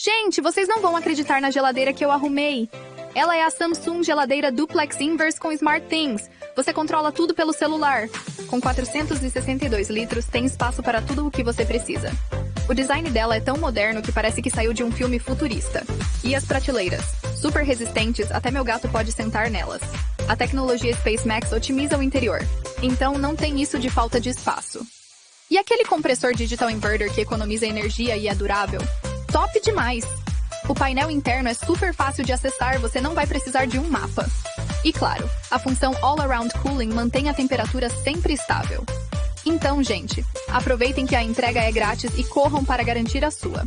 Gente, vocês não vão acreditar na geladeira que eu arrumei. Ela é a Samsung Geladeira Duplex Inverse com SmartThings. Você controla tudo pelo celular. Com 462 litros, tem espaço para tudo o que você precisa. O design dela é tão moderno que parece que saiu de um filme futurista. E as prateleiras? Super resistentes, até meu gato pode sentar nelas. A tecnologia SpaceMax otimiza o interior. Então não tem isso de falta de espaço. E aquele compressor digital inverter que economiza energia e é durável? Top demais! O painel interno é super fácil de acessar, você não vai precisar de um mapa. E claro, a função All Around Cooling mantém a temperatura sempre estável. Então, gente, aproveitem que a entrega é grátis e corram para garantir a sua.